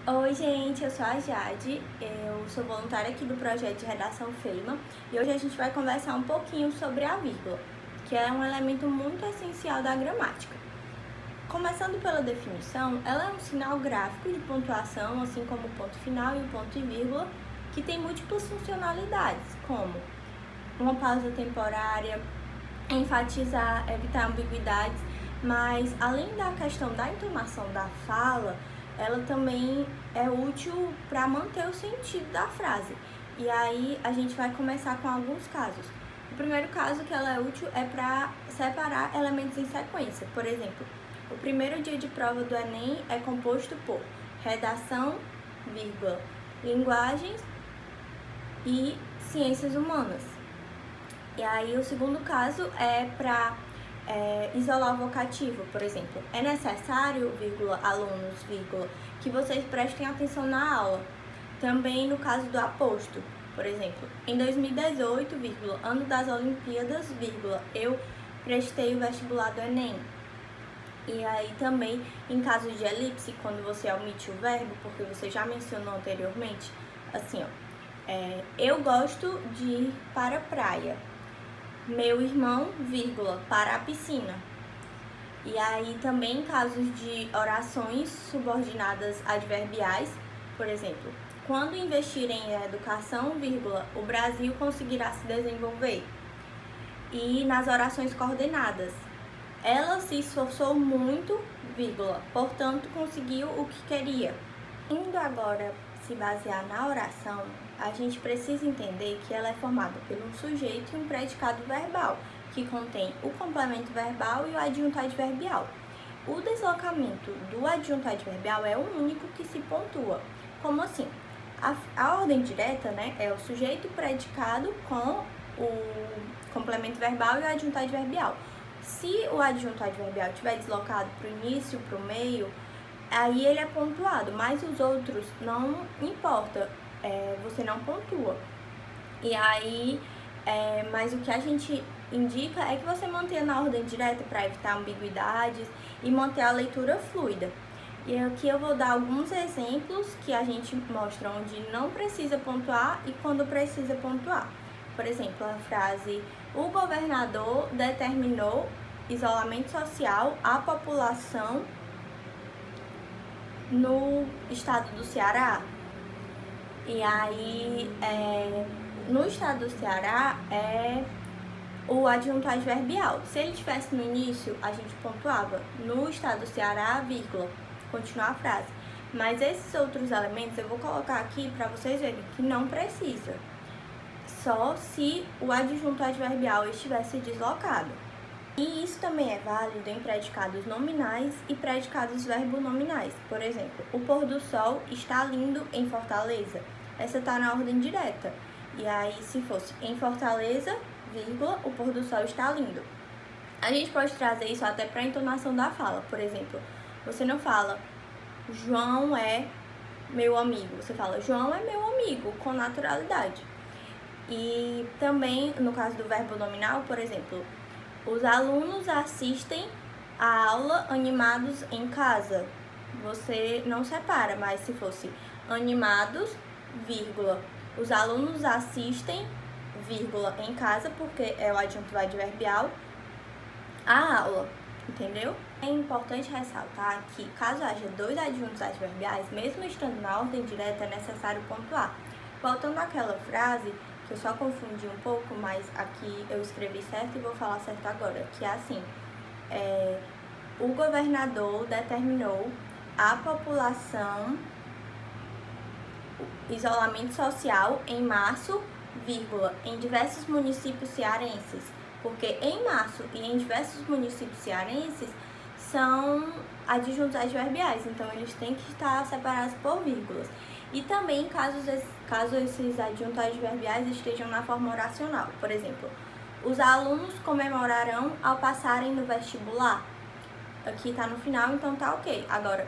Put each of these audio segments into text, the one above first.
Oi, gente, eu sou a Jade, eu sou voluntária aqui do projeto de redação FEIMA e hoje a gente vai conversar um pouquinho sobre a vírgula, que é um elemento muito essencial da gramática. Começando pela definição, ela é um sinal gráfico de pontuação, assim como o ponto final e o ponto e vírgula, que tem múltiplas funcionalidades, como uma pausa temporária, enfatizar, evitar ambiguidades, mas além da questão da entonação da fala, ela também é útil para manter o sentido da frase. E aí a gente vai começar com alguns casos. O primeiro caso que ela é útil é para separar elementos em sequência. Por exemplo, o primeiro dia de prova do Enem é composto por redação, vírgula, linguagens e ciências humanas. E aí o segundo caso é para isolar o vocativo, por exemplo. É necessário, vírgula, alunos, vírgula, que vocês prestem atenção na aula. Também no caso do aposto, por exemplo, em 2018, vírgula, ano das Olimpíadas, vírgula, eu prestei o vestibular do Enem. E aí também, em caso de elipse, quando você omite o verbo, porque você já mencionou anteriormente, assim, ó, eu gosto de ir para a praia. Meu irmão, vírgula, para a piscina. E aí também em casos de orações subordinadas adverbiais, por exemplo, quando investirem em educação, vírgula, o Brasil conseguirá se desenvolver. E nas orações coordenadas, ela se esforçou muito, vírgula, portanto conseguiu o que queria. Indo agora se basear na oração, a gente precisa entender que ela é formada por um sujeito e um predicado verbal, que contém o complemento verbal e o adjunto adverbial. O deslocamento do adjunto adverbial é o único que se pontua. Como assim? A ordem direta, né, é o sujeito predicado com o complemento verbal e o adjunto adverbial. Se o adjunto adverbial estiver deslocado para o início, para o meio, aí ele é pontuado, mas os outros não importa, você não pontua. E aí, mas o que a gente indica é que você mantenha na ordem direta para evitar ambiguidades e manter a leitura fluida. E aqui eu vou dar alguns exemplos que a gente mostra onde não precisa pontuar e quando precisa pontuar. Por exemplo, a frase: o governador determinou isolamento social à população no estado do Ceará. E aí, no estado do Ceará, é o adjunto adverbial. Se ele estivesse no início, a gente pontuava no estado do Ceará, vírgula, continuar a frase. Mas esses outros elementos eu vou colocar aqui para vocês verem que não precisa. Só se o adjunto adverbial estivesse deslocado. E isso também é válido em predicados nominais e predicados verbonominais. Por exemplo, o pôr do sol está lindo em Fortaleza. Essa está na ordem direta. E aí, se fosse em Fortaleza, vírgula, o pôr do sol está lindo. A gente pode trazer isso até para a entonação da fala. Por exemplo, você não fala João é meu amigo. Você fala João é meu amigo, com naturalidade. E também, no caso do verbo nominal, por exemplo, os alunos assistem a aula animados em casa. Você não separa, mas se fosse animados, vírgula, os alunos assistem, vírgula, em casa, porque é o adjunto adverbial, a aula, entendeu? É importante ressaltar que, caso haja dois adjuntos adverbiais, mesmo estando na ordem direta, é necessário pontuar. Voltando àquela frase, que eu só confundi um pouco, mas aqui eu escrevi certo e vou falar certo agora, que é assim: o governador determinou à população isolamento social em março, vírgula, em diversos municípios cearenses, porque em março e em diversos municípios cearenses são adjuntos adverbiais, então eles têm que estar separados por vírgulas. E também caso esses adjuntos adverbiais estejam na forma oracional. Por exemplo, os alunos comemorarão ao passarem no vestibular. Aqui tá no final, então tá ok. Agora,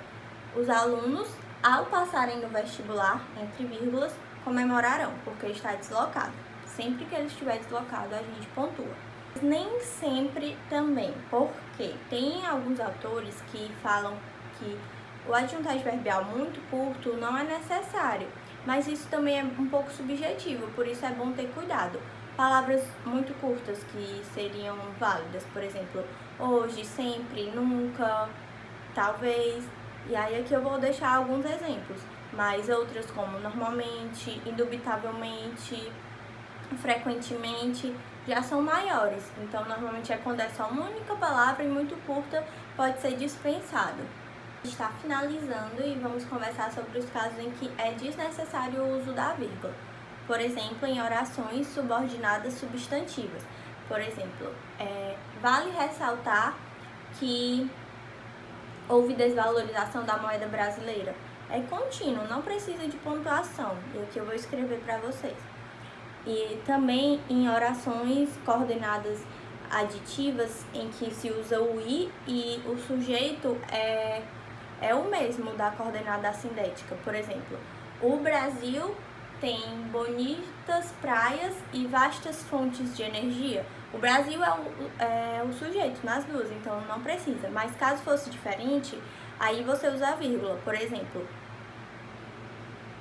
os alunos, ao passarem no vestibular, entre vírgulas, comemorarão, porque está deslocado. Sempre que ele estiver deslocado, a gente pontua. Nem sempre também, porque tem alguns autores que falam que o adjunto adverbial muito curto não é necessário, mas isso também é um pouco subjetivo, por isso é bom ter cuidado. Palavras muito curtas que seriam válidas, por exemplo, hoje, sempre, nunca, talvez. E aí aqui eu vou deixar alguns exemplos, mas outras como normalmente, indubitavelmente, frequentemente, já são maiores. Então, normalmente é quando é só uma única palavra e muito curta, pode ser dispensado. Está finalizando e vamos conversar sobre os casos em que é desnecessário o uso da vírgula. Por exemplo, em orações subordinadas substantivas. Por exemplo, vale ressaltar que houve desvalorização da moeda brasileira. É contínuo, não precisa de pontuação. E aqui eu vou escrever para vocês. E também em orações coordenadas aditivas, em que se usa o i e o sujeito é o mesmo da coordenada assindética. Por exemplo, o Brasil tem bonitas praias e vastas fontes de energia. O Brasil é o sujeito nas duas, então não precisa. Mas caso fosse diferente, aí você usa a vírgula. Por exemplo,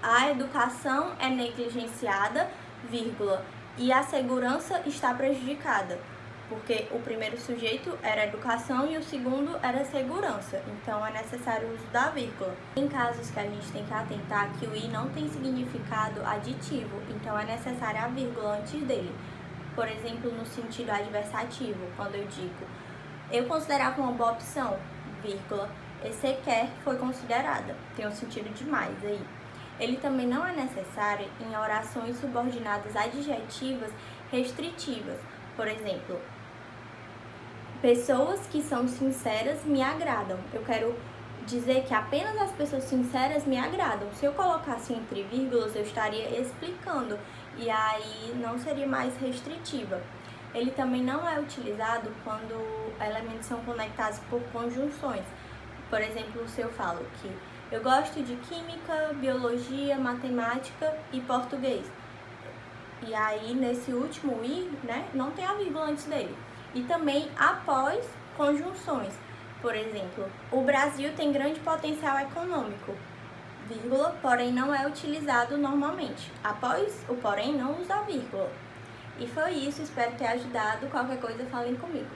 a educação é negligenciada, vírgula, e a segurança está prejudicada, porque o primeiro sujeito era educação e o segundo era segurança, então é necessário o uso da vírgula. Em casos que a gente tem que atentar que o i não tem significado aditivo, então é necessária a vírgula antes dele. Por exemplo, no sentido adversativo, quando eu digo eu considerava uma boa opção, vírgula, e sequer foi considerada, tem um sentido de mais aí. Ele também não é necessário em orações subordinadas adjetivas restritivas. Por exemplo, pessoas que são sinceras me agradam. Eu quero dizer que apenas as pessoas sinceras me agradam. Se eu colocasse entre vírgulas, eu estaria explicando e aí não seria mais restritiva. Ele também não é utilizado quando elementos são conectados por conjunções. Por exemplo, se eu falo que eu gosto de química, biologia, matemática e português. E aí, nesse último i, não tem a vírgula antes dele. E também após conjunções. Por exemplo, o Brasil tem grande potencial econômico, vírgula, porém não é utilizado normalmente. Após o porém, não usa a vírgula. E foi isso, espero ter ajudado. Qualquer coisa, falem comigo.